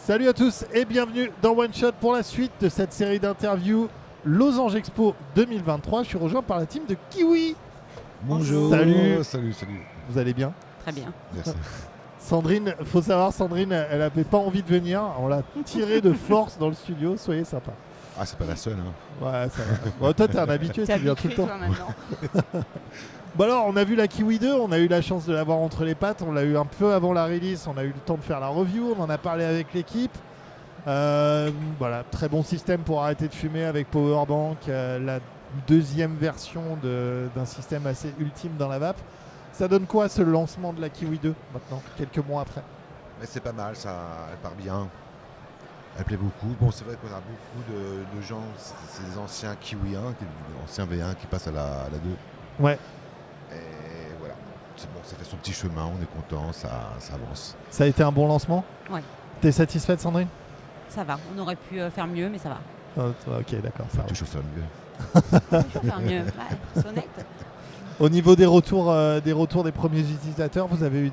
Salut à tous et bienvenue dans One Shot pour la suite de cette série d'interviews Losange Expo 2023. Je suis rejoint par la team de Kiwi. Bonjour. Salut. Salut. Vous allez bien? Très bien. Merci. Sandrine, faut savoir, Sandrine, elle avait pas envie de venir. On l'a tirée de force dans le studio. Soyez sympa. Ah, c'est pas la seule. Hein. Ouais, ça va. Bon, toi, t'es un habitué, tu viens tout le temps. Toi, maintenant. Bon alors, on a vu la Kiwi 2, on a eu la chance de l'avoir entre les pattes, on l'a eu un peu avant la release, on a eu le temps de faire la review, on en a parlé avec l'équipe. Voilà, très bon système pour arrêter de fumer avec Powerbank, la deuxième version d'un système assez ultime dans la vape. Ça donne quoi ce lancement de la Kiwi 2 maintenant, quelques mois après? Mais c'est pas mal, elle part bien. Elle plaît beaucoup. Bon, c'est vrai qu'on a beaucoup de gens, c'est des anciens Kiwi 1, des anciens V1 qui passent à la 2. Ouais. Et voilà, c'est bon, ça fait son petit chemin, on est content, ça avance. Ça a été un bon lancement? Ouais. T'es satisfaite, Sandrine? Ça va. On aurait pu faire mieux, mais ça va. Ok, d'accord. Ça va. Toujours faire mieux. Toujours faire mieux. Ouais, c'est honnête. Au niveau des retours des premiers utilisateurs, vous avez eu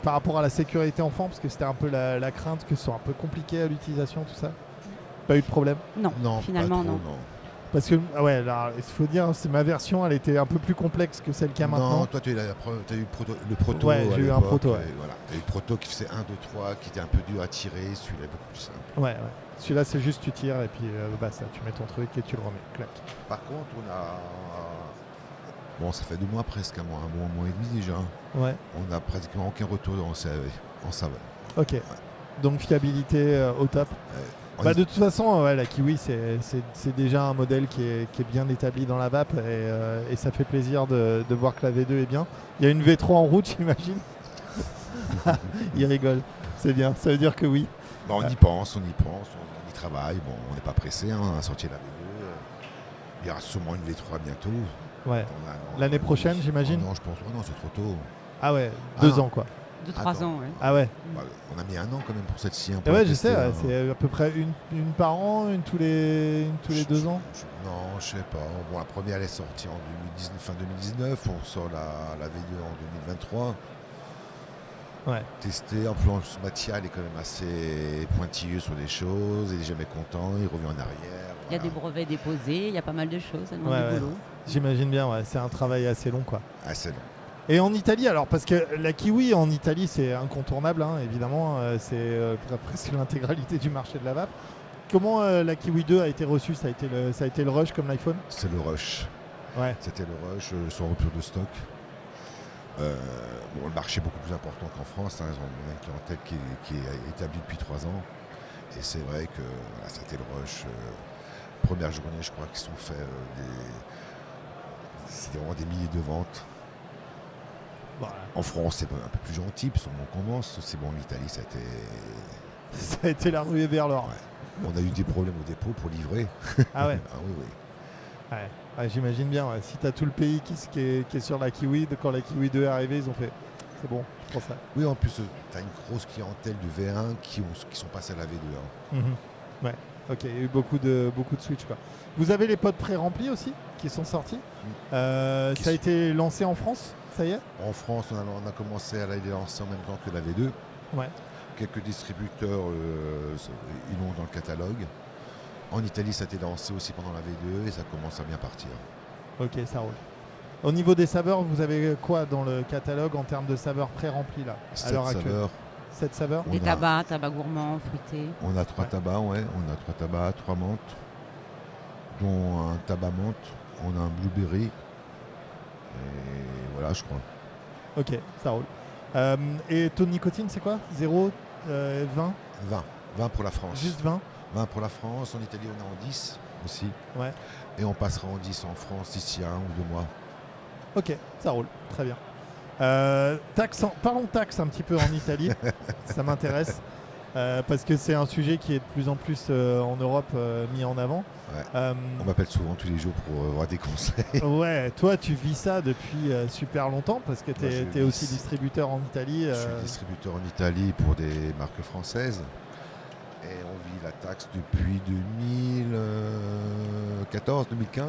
par rapport à la sécurité enfant, parce que c'était un peu la crainte que ce soit un peu compliqué à l'utilisation, tout ça? Pas eu de problème? Non, finalement, pas trop, non. Parce que, il faut dire, c'est ma version, elle était un peu plus complexe que celle qu'il y a maintenant. Non, toi tu as eu le proto. Ouais, j'ai eu un proto. Ouais. Voilà. Tu as eu le proto qui faisait 1, 2, 3, qui était un peu dur à tirer, celui-là est beaucoup plus simple. Ouais. Celui-là, c'est juste tu tires et puis ça, tu mets ton truc et tu le remets. Clac. Par contre, on a. Bon, ça fait 2 mois presque, un mois et demi déjà. Ouais. On n'a pratiquement aucun retour en saveur. Ok. Ouais. Donc fiabilité au top. De toute façon, la Kiwi, c'est déjà un modèle qui est bien établi dans la vape et ça fait plaisir de voir que la V2 est bien. Il y a une V3 en route, j'imagine. Il rigole. C'est bien. Ça veut dire que oui. Bon, on y pense, on y travaille. Bon, on n'est pas pressé à sortir la V2. Il y aura sûrement une V3 bientôt. Ouais. L'année prochaine, j'imagine. Non, je pense. Oh non, c'est trop tôt. Ah ouais, 2 ans quoi. 2-3 ans, ouais. Ah ouais. On a mis 1 an quand même pour cette-ci. Ouais, je sais, c'est à peu près une par an, une tous les 2 ans. Non, je sais pas. Bon, la première elle est sortie en fin 2019, on sort la V2 en 2023. Ouais. Testé, en plus Mathias est quand même assez pointilleux sur des choses, il est jamais content, il revient en arrière. Il y a des brevets déposés, il y a pas mal de choses, ça demande du boulot. J'imagine bien, c'est un travail assez long quoi. Assez long. Et en Italie, alors parce que la Kiwi en Italie c'est incontournable, évidemment, c'est presque l'intégralité du marché de la vape. Comment la Kiwi 2 a été reçue? Ça a été le rush comme l'iPhone? C'est le rush. Ouais. C'était le rush, son rupture de stock. Le marché est beaucoup plus important qu'en France, ils ont une clientèle qui est établie depuis 3 ans. Et c'est vrai que c'était le rush. Première journée, je crois qu'ils sont fait c'était vraiment des milliers de ventes. Voilà. En France, c'est un peu plus gentil, puis on commence. C'est bon, en Italie, ça a été la ruée vers l'or. Ouais. On a eu des problèmes au dépôt pour livrer. Ah ouais. Ah oui. Ouais, j'imagine bien. Ouais. Si tu as tout le pays qui est sur la Kiwi, quand la Kiwi 2 est arrivée, ils ont fait c'est bon, je prends ça. Oui, en plus, tu as une grosse clientèle du V1 qui sont passés à la V2. Ouais, ok, il y a eu beaucoup de switch quoi. Vous avez les pods pré-remplis aussi qui sont sortis. Ça a été lancé en France, ça y est? En France, on a commencé à les lancer en même temps que la V2. Ouais. Quelques distributeurs ils l'ont dans le catalogue. En Italie, ça a été lancé aussi pendant la V2 et ça commence à bien partir. Ok, ça roule. Au niveau des saveurs, vous avez quoi dans le catalogue en termes de saveurs pré-remplies là, à l'heure actuelle? 7 saveurs. Des tabacs gourmands, fruités. On a 3 tabacs, on a 3 tabacs, 3 menthes, dont un tabac menthe, on a un blueberry. Et voilà, je crois. Ok, ça roule. Et taux de nicotine, c'est quoi? 0, 20? 20 pour la France. Juste 20? 20 pour la France. En Italie, on est en 10 aussi. Ouais. Et on passera en 10 en France d'ici 1 ou 2 mois. Ok, ça roule, très bien. Parlons taxes un petit peu en Italie, ça m'intéresse, parce que c'est un sujet qui est de plus en plus en Europe mis en avant. Ouais. On m'appelle souvent tous les jours pour avoir des conseils. Ouais, toi tu vis ça depuis super longtemps, parce que tu es aussi distributeur en Italie. Je suis distributeur en Italie pour des marques françaises. Et on vit la taxe depuis 2014, 2015.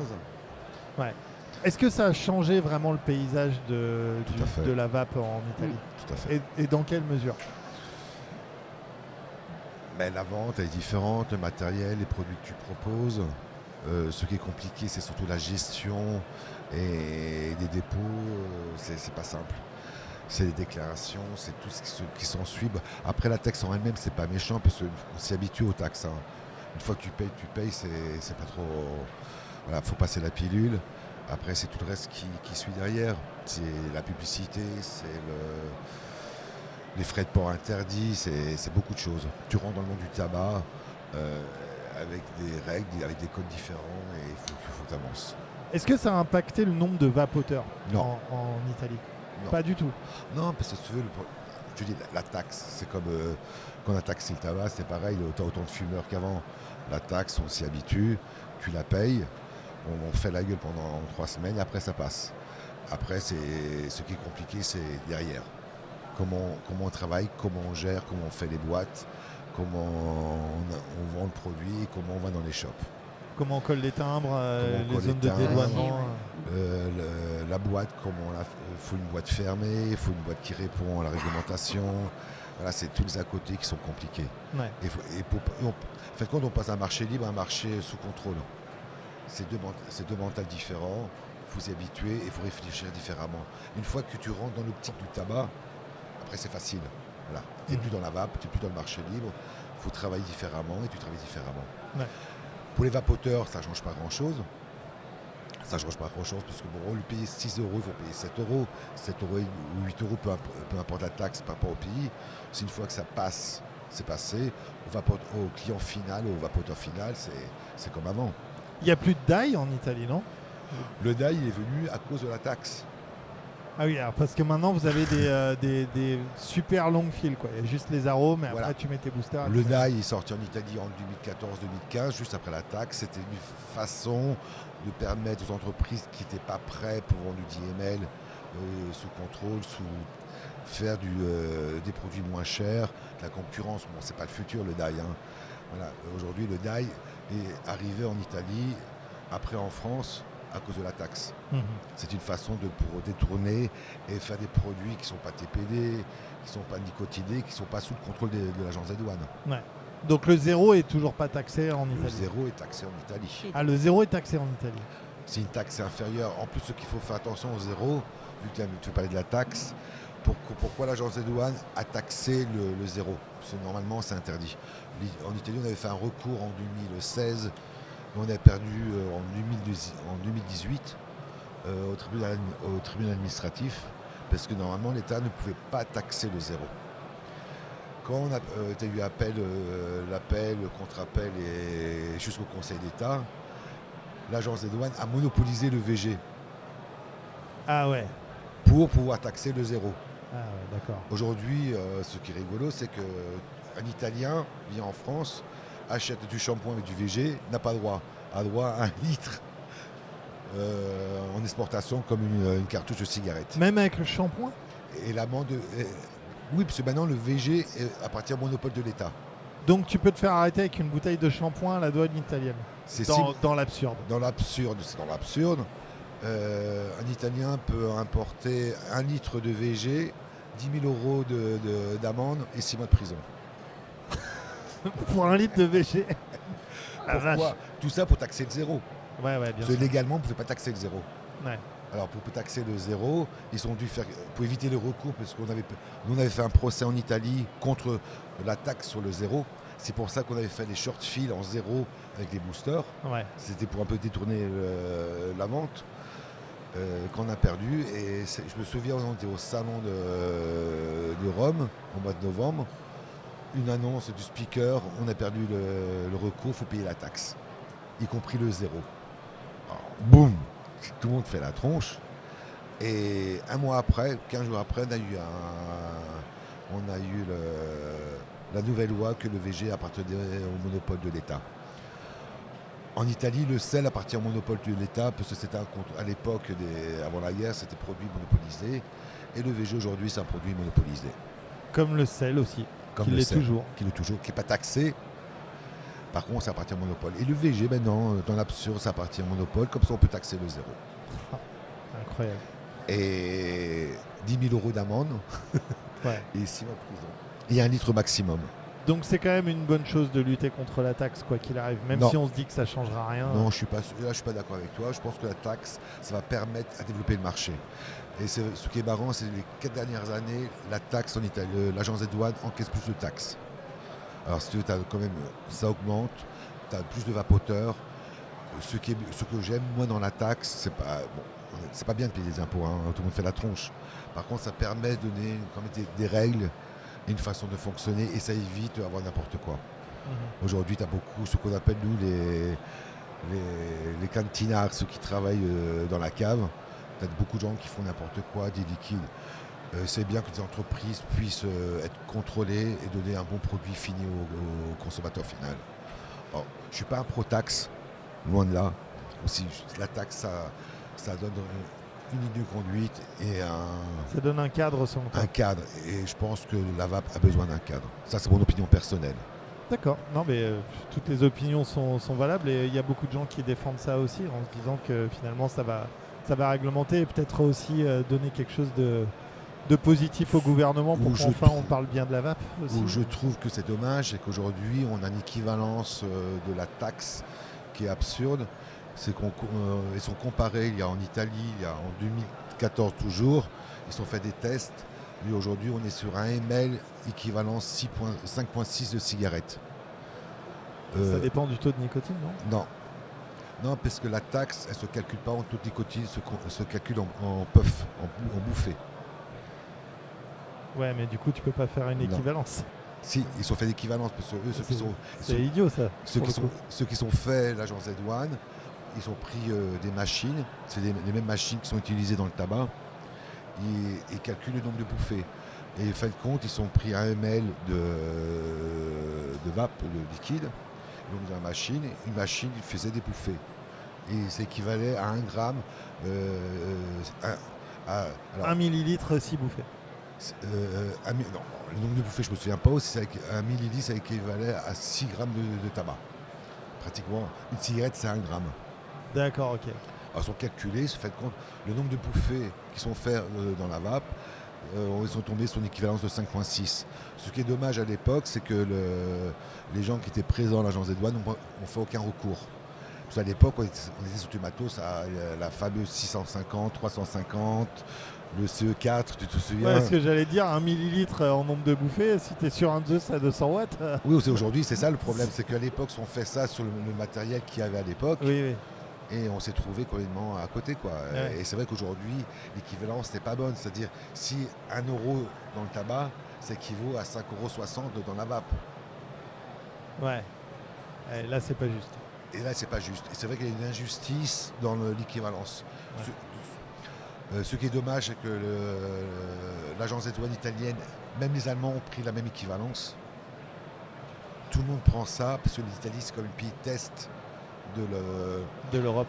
Ouais. Est-ce que ça a changé vraiment le paysage de la vape en Italie? Tout à fait. Et dans quelle mesure? La vente elle est différente, le matériel, les produits que tu proposes. Ce qui est compliqué, c'est surtout la gestion et des dépôts. C'est pas simple. C'est les déclarations, c'est tout ce qui s'ensuit. Après, la taxe en elle-même, c'est pas méchant parce qu'on s'y habitue aux taxes. Hein. Une fois que tu payes, c'est pas trop. Voilà, faut passer la pilule. Après, c'est tout le reste qui suit derrière. C'est la publicité, c'est les frais de port interdits, c'est beaucoup de choses. Tu rentres dans le monde du tabac avec des règles, avec des codes différents et il faut que tu avances. Est-ce que ça a impacté le nombre de vapoteurs Non. en Italie? Non. Pas du tout. Non, parce que si tu veux, je dis la taxe, c'est comme quand on a taxé le tabac, c'est pareil, autant de fumeurs qu'avant. La taxe, on s'y habitue, tu la payes, on fait la gueule pendant 3 semaines, et après ça passe. Après, ce qui est compliqué, c'est derrière. Comment on travaille, comment on gère, comment on fait les boîtes, comment on vend le produit, comment on va dans les shops. Comment on colle les timbres, les colle zones les de timbres, dédouanement. La boîte, comment il faut une boîte fermée, il faut une boîte qui répond à la réglementation. Voilà, c'est tous les à côté qui sont compliqués. Ouais. En fait, quand on passe d'un marché libre à un marché sous contrôle, c'est deux mentales différents. Il faut s'y habituer et il faut réfléchir différemment. Une fois que tu rentres dans l'optique du tabac, après c'est facile. Voilà. Tu n'es plus dans la vape, tu n'es plus dans le marché libre. Il faut travailler différemment et tu travailles différemment. Ouais. Pour les vapoteurs, ça ne change pas grand-chose. Ça ne change pas grand-chose parce que bon, au lieu de payer 6 €, il faut payer 7 €. 7 € ou 8 €, peu importe la taxe par rapport au pays. C'est une fois que ça passe, c'est passé. Au client final, au vapoteur final, c'est comme avant. Il n'y a plus de DAI en Italie, non? Le DAI il est venu à cause de la taxe. Ah oui, alors parce que maintenant vous avez des super longues files, quoi. Il y a juste les arômes, et voilà. Après tu mets tes boosters. Le DAI est sorti en Italie en 2014-2015, juste après la taxe. C'était une façon de permettre aux entreprises qui n'étaient pas prêtes pour vendre du DML sous contrôle, faire des produits moins chers, la concurrence. Bon, c'est pas le futur le DAI. Hein. Voilà. Aujourd'hui, le DAI est arrivé en Italie, après en France, à cause de la taxe. C'est une façon pour détourner et faire des produits qui ne sont pas TPD, qui ne sont pas nicotinés, qui ne sont pas sous le contrôle de l'agence des douanes. Ouais. Donc le zéro est toujours pas taxé en Italie? Le zéro est taxé en Italie. Ah, le zéro est taxé en Italie. C'est une taxe inférieure. En plus, ce qu'il faut faire attention au zéro, vu que tu veux parler de la taxe, pourquoi l'agence des douanes a taxé le zéro? Parce que normalement, c'est interdit. En Italie, on avait fait un recours en 2016. On a perdu en 2018 au tribunal administratif parce que normalement l'État ne pouvait pas taxer le zéro. Quand on a eu l'appel, le contre-appel et jusqu'au Conseil d'État, l'agence des douanes a monopolisé le VG. Ah ouais. Pour pouvoir taxer le zéro. Ah ouais, d'accord. Aujourd'hui, ce qui est rigolo, c'est qu'un Italien vient en France, achète du shampoing avec du VG, n'a pas droit. A droit à 1 litre en exportation comme une cartouche de cigarette. Même avec le shampoing? Et l'amende... oui, parce que maintenant le VG appartient au monopole de l'État. Donc tu peux te faire arrêter avec une bouteille de shampoing à la douane italienne. C'est dans l'absurde. Dans l'absurde, c'est dans l'absurde. Un Italien peut importer 1 litre de VG, 10 000 € d'amende et 6 mois de prison. Pour 1 litre de VG. Pourquoi? Tout ça pour taxer le zéro. Ouais, bien Parce que sûr. légalement, on ne pouvait pas taxer le zéro. Ouais. Alors pour taxer le zéro, ils ont dû faire, pour éviter le recours, parce qu'on avait fait un procès en Italie contre la taxe sur le zéro. C'est pour ça qu'on avait fait les short fill en zéro avec les boosters. Ouais. C'était pour un peu détourner la vente qu'on a perdu. Et je me souviens, on était au salon de Rome au mois de novembre. Une annonce du speaker, on a perdu le recours, il faut payer la taxe, y compris le zéro. Alors, boum, tout le monde fait la tronche. Et 1 mois après, 15 jours après, on a eu la nouvelle loi que le VG appartenait au monopole de l'État. En Italie, le sel appartient au monopole de l'État parce que c'était à l'époque, avant la guerre, c'était produit monopolisé. Et le VG aujourd'hui, c'est un produit monopolisé. Comme le sel aussi. Qui l'est toujours. Qui n'est pas taxé. Par contre, ça appartient au monopole. Et le VG, maintenant, dans l'absurde, ça appartient au monopole. Comme ça, on peut taxer le zéro. Incroyable. Et 10 000 € d'amende. Ouais. Et 6 mois de prison. Et 1 litre maximum. Donc c'est quand même une bonne chose de lutter contre la taxe, quoi qu'il arrive, même si on se dit que ça ne changera rien. Non, je suis pas d'accord avec toi. Je pense que la taxe, ça va permettre à développer le marché. Et ce qui est marrant, c'est les 4 dernières années, la taxe en Italie, l'agence des douanes encaisse plus de taxes. Alors si tu veux, quand même, ça augmente, tu as plus de vapoteurs. Ce que j'aime, moi, dans la taxe, c'est pas bien de payer des impôts, hein, tout le monde fait la tronche. Par contre, ça permet de donner quand même des règles, une façon de fonctionner, et ça évite d'avoir n'importe quoi. Aujourd'hui, tu as beaucoup ce qu'on appelle, nous, les cantinards, ceux qui travaillent dans la cave. Tu as beaucoup de gens qui font n'importe quoi, des liquides. C'est bien que les entreprises puissent être contrôlées et donner un bon produit fini au consommateur final. Alors, je ne suis pas un pro-taxe, loin de là. Aussi, la taxe, ça donne une ligne de conduite et ça donne un cadre, selon toi. Un cadre. Et je pense que la VAP a besoin d'un cadre. Ça, c'est mon opinion personnelle. D'accord. Non, mais toutes les opinions sont valables et il y a beaucoup de gens qui défendent ça aussi en se disant que finalement ça va réglementer et peut-être aussi donner quelque chose de positif au gouvernement pour qu'enfin on parle bien de la VAP aussi. Où je trouve que c'est dommage, c'est qu'aujourd'hui on a une équivalence de la taxe qui est absurde. C'est ils sont comparés, il y a en Italie, il y a en 2014 toujours, ils ont fait des tests. Et aujourd'hui on est sur un ml équivalent 5,6 de cigarettes. Ça dépend du taux de nicotine, non ? Non, parce que la taxe, elle ne se calcule pas en taux de nicotine, elle se calcule en puff, en bouffée. Ouais, mais du coup, tu peux pas faire une équivalence. Si, ils ont fait l'équivalence, parce que eux, c'est idiot, ça. Ceux qui sont faits, l'agence des douanes, ils ont pris des machines, c'est les mêmes machines qui sont utilisées dans le tabac, et calculent le nombre de bouffées. Et en fin de compte, ils ont pris 1 ml de vape, de liquide, ils l'ont mis dans la machine, une machine qui faisait des bouffées. Et ça équivalait à 1 gramme. 1 millilitre 6 bouffées. Non, le nombre de bouffées, je ne me souviens pas aussi, 1 millilitre, ça équivalait à 6 grammes de tabac. Pratiquement, une cigarette, c'est 1 gramme. D'accord, ok. Alors, ils sont calculés, se fait compte, le nombre de bouffées qui sont faites dans la vape, ils sont tombés sur une équivalence de 5,6. Ce qui est dommage à l'époque, c'est que les gens qui étaient présents à l'agence des douanes n'ont fait aucun recours. Parce qu'à l'époque, on était sous du matos, la fameuse 650, 350, le CE4, tu te souviens ? Ouais, ce que j'allais dire, 1 millilitre en nombre de bouffées, si tu es sur un Zeus à 200 watts. Oui, aujourd'hui, c'est ça le problème, c'est qu'à l'époque, on fait ça sur le matériel qu'il y avait à l'époque. Oui. Et on s'est trouvé complètement à côté, quoi. Ouais. Et c'est vrai qu'aujourd'hui, l'équivalence n'est pas bonne. C'est-à-dire, si 1 euro dans le tabac, ça équivaut à 5,60 € dans la vape. Ouais. Et là, c'est pas juste. Et là, c'est pas juste. Et c'est vrai qu'il y a une injustice dans l'équivalence. Ouais. Ce qui est dommage, c'est que l'agence des douanes italienne, même les Allemands ont pris la même équivalence. Tout le monde prend ça, parce que l'Italie, c'est comme un pays test de l'Europe.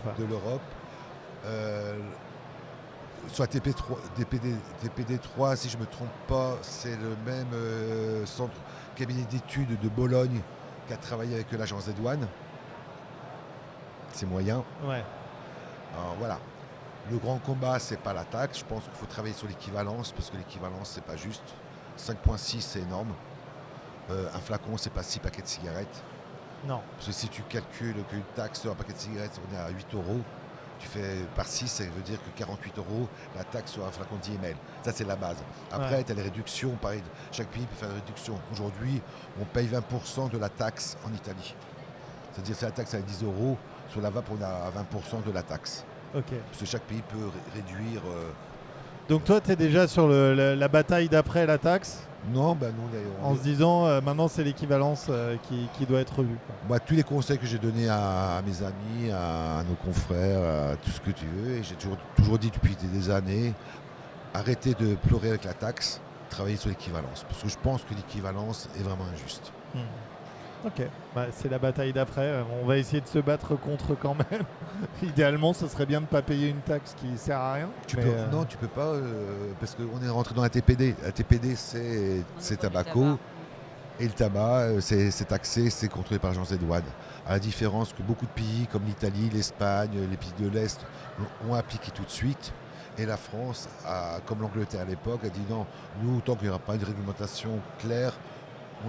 Soit TPD3, si je ne me trompe pas, c'est le même centre cabinet d'études de Bologne qui a travaillé avec l'agence des douanes. C'est moyen. Ouais. Alors voilà. Le grand combat, c'est pas la taxe. Je pense qu'il faut travailler sur l'équivalence, parce que l'équivalence, c'est pas juste. 5,6, c'est énorme. Un flacon, c'est pas 6 paquets de cigarettes. Non. Parce que si tu calcules qu'une taxe sur un paquet de cigarettes, on est à 8 €, tu fais par 6, ça veut dire que 48 € la taxe sur un flacon de 10 ml. Ça, c'est la base. Après, tu as les réductions. Pareil, chaque pays peut faire une réduction. Aujourd'hui, on paye 20% de la taxe en Italie. C'est-à-dire si la taxe est à 10 €, sur la vape, on a 20% de la taxe. Ok. Parce que chaque pays peut réduire. Donc toi, tu es déjà sur la bataille d'après la taxe ? Non, ben nous, en se disant maintenant c'est l'équivalence qui doit être revue. Moi, tous les conseils que j'ai donnés à mes amis, à nos confrères, à tout ce que tu veux, et j'ai toujours dit depuis des années, arrêtez de pleurer avec la taxe, travaillez sur l'équivalence. Parce que je pense que l'équivalence est vraiment injuste. Ok, c'est la bataille d'après. On va essayer de se battre contre quand même. Idéalement, ce serait bien de ne pas payer une taxe qui ne sert à rien. Non, tu peux pas, parce qu'on est rentré dans la TPD. La TPD, c'est tobacco. Et le tabac, c'est taxé, c'est contrôlé par l'agence des douanes. À la différence que beaucoup de pays, comme l'Italie, l'Espagne, les pays de l'Est, ont appliqué tout de suite. Et la France, comme l'Angleterre à l'époque, a dit non, nous, tant qu'il n'y aura pas une réglementation claire,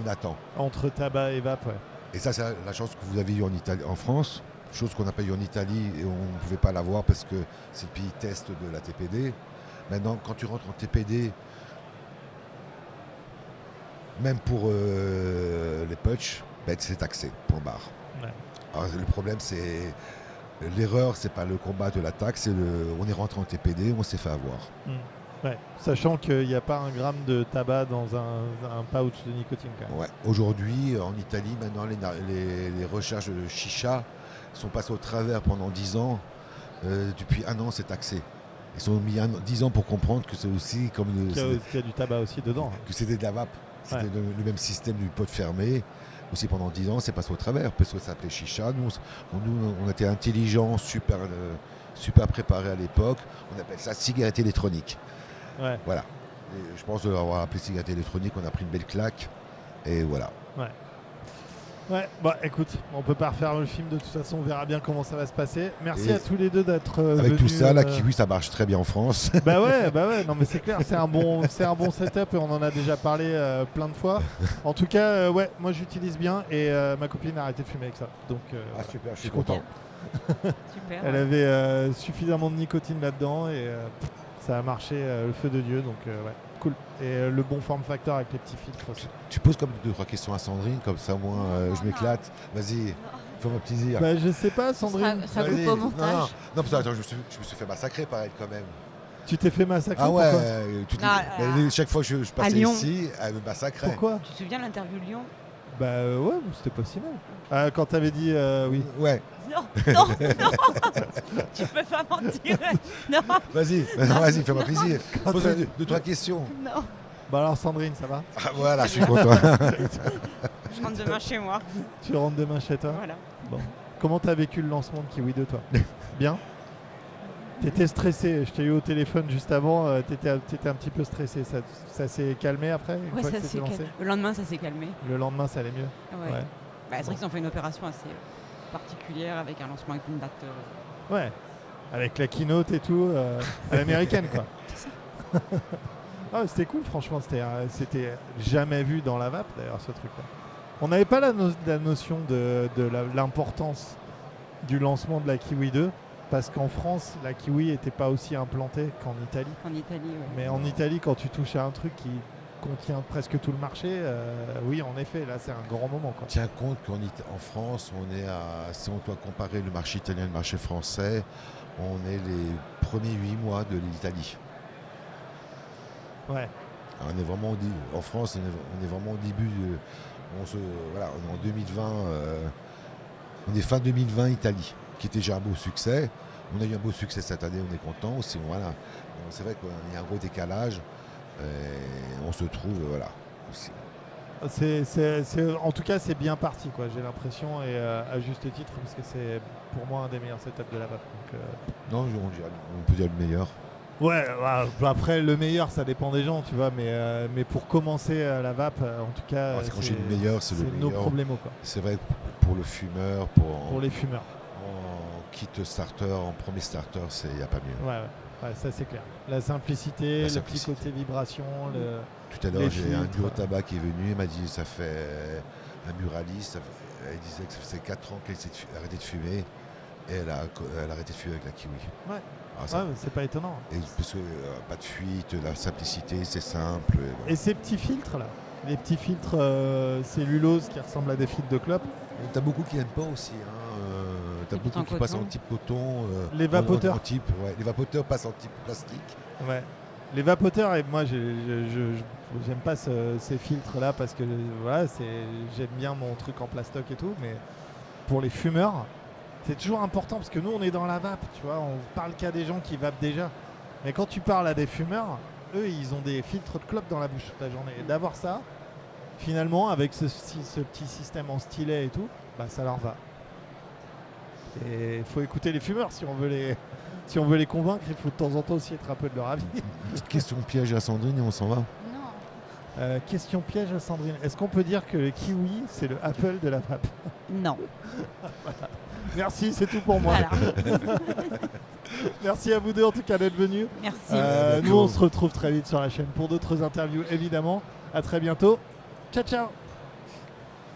on attend. Entre tabac et vape, ouais. Et ça, c'est la chance que vous avez eue en France, chose qu'on n'a pas eue en Italie et on ne pouvait pas l'avoir parce que c'est le pays test de la TPD. Maintenant, quand tu rentres en TPD, même pour les putsch, c'est taxé, point barre. Ouais. Alors, le problème, c'est l'erreur, c'est pas le combat de la taxe, on est rentré en TPD, on s'est fait avoir. Ouais. Sachant qu'il n'y a pas un gramme de tabac dans un pouch de nicotine quand même. Ouais. Aujourd'hui, en Italie, maintenant, les recherches de chicha sont passées au travers pendant 10 ans. Depuis 1 an, c'est taxé. Ils ont mis 10 ans pour comprendre que c'est aussi comme qu'il y a du tabac aussi dedans. Que c'était de la vape. C'était Ouais. le même système du pot fermé. Aussi pendant 10 ans, c'est passé au travers parce que ça s'appelait chicha. Nous, on était intelligents, super préparés à l'époque. On appelle ça cigarette électronique. Ouais. Voilà. Et je pense de l'avoir appelé cigarette électronique, on a pris une belle claque. Et voilà. Ouais, bah écoute, on peut pas refaire le film de toute façon, on verra bien comment ça va se passer. Merci Et à tous les deux d'être avec venus, tout ça, la kiwi, ça marche très bien en France. Bah ouais, non mais c'est clair, c'est un bon setup et on en a déjà parlé plein de fois. En tout cas, ouais, moi j'utilise bien et ma copine a arrêté de fumer avec ça. Donc Super, je suis content. Super. Elle avait suffisamment de nicotine là-dedans et ça a marché le feu de Dieu, donc ouais, cool. Et le bon form factor avec les petits filtres aussi. Tu poses comme 2-3 questions à Sandrine, comme ça moi je m'éclate. Vas-y, fais-moi plaisir. Bah je sais pas, Sandrine. Ça coupe au montage. Non, parce que attends, je me suis fait massacrer par elle quand même. Tu t'es fait massacrer? Ah ouais, pourquoi chaque fois que je passais Lyon. ici, elle me massacrait. Pourquoi? Tu te souviens de l'interview de Lyon? Bah ouais, c'était pas si mal. Quand t'avais dit oui. Ouais, Non, tu peux pas mentir. Non, vas-y, fais-moi plaisir. Pose-moi 2-3 questions. non. Bah alors Sandrine, ça va? Ah, voilà, je suis content. Je rentre demain chez moi. Tu rentres demain chez toi? Voilà. Bon. Comment t'as vécu le lancement de Kiwi 2 toi? Bien? T'étais stressé, je t'ai eu au téléphone juste avant, t'étais un petit peu stressé. Ça s'est calmé après une Ouais, fois que ça c'était s'est lancé? calmé. Le lendemain, ça s'est calmé. Le lendemain, ça allait mieux? Ouais. Bah, c'est vrai qu'ils ont fait une opération assez particulière avec un lancement avec une date. Ouais. Avec la keynote et tout, à l'américaine quoi. Ah, c'était cool, franchement, c'était jamais vu dans la vape d'ailleurs ce truc-là. On n'avait pas la notion de l'importance du lancement de la Kiwi 2 parce qu'en France, la Kiwi n'était pas aussi implantée qu'en Italie. En Italie, ouais. Mais en Italie, quand tu touches à un truc qui contient presque tout le marché, oui, en effet, là, c'est un grand moment, quoi. Tiens compte qu'en France, si on doit comparer le marché italien et le marché français, on est les premiers 8 mois de l'Italie. Ouais. On est vraiment en France, on est vraiment au début. On est en 2020. On est fin 2020 Italie, qui était déjà un beau succès. On a eu un beau succès cette année, on est content aussi. Voilà. C'est vrai qu'il y a un gros décalage. On se trouve aussi. En tout cas, c'est bien parti, quoi. J'ai l'impression, et à juste titre, parce que c'est pour moi un des meilleurs setups de la vape. Non, on peut dire le meilleur. Ouais, après le meilleur, ça dépend des gens, tu vois, mais pour commencer la vape, en tout cas, quand j'ai le meilleur, c'est le nos meilleur. problèmes, quoi. C'est vrai pour le fumeur, pour les fumeurs. En kit starter, en premier starter, il n'y a pas mieux. Ouais, ça c'est clair. La simplicité, le petit côté vibration. Tout à l'heure, j'ai un bureau tabac qui est venu, il m'a dit ça fait un buraliste, il disait que ça faisait 4 ans qu'elle s'est arrêtée de fumer et elle a arrêté de fumer avec la Kiwi. Ouais. Alors, c'est pas étonnant. Et parce que pas de fuite, la simplicité, c'est simple. Et ces petits filtres là, les petits filtres cellulose qui ressemblent à des filtres de clope. T'as beaucoup qui n'aiment pas aussi. T'as beaucoup qui passent en type coton. Les vapoteurs. Les vapoteurs passent en type plastique. Ouais. Les vapoteurs, et moi j'aime pas ces filtres là parce que voilà, j'aime bien mon truc en plastoc et tout, mais pour les fumeurs, c'est toujours important parce que nous on est dans la vape, tu vois, on parle qu'à des gens qui vapent déjà. Mais quand tu parles à des fumeurs, eux ils ont des filtres de clope dans la bouche toute la journée. Et d'avoir ça, finalement, avec ce petit système en stylet et tout, bah ça leur va. Et il faut écouter les fumeurs si on veut les convaincre, il faut de temps en temps aussi être un peu de leur avis. Petite question piège à Sandrine et on s'en va. Non. Question piège à Sandrine. Est-ce qu'on peut dire que le kiwi, c'est le Apple de la vape? Non. Voilà. Merci, c'est tout pour moi. Voilà. Merci à vous deux en tout cas d'être venus. Merci. Nous on se retrouve très vite sur la chaîne pour d'autres interviews évidemment. À très bientôt. Ciao ciao.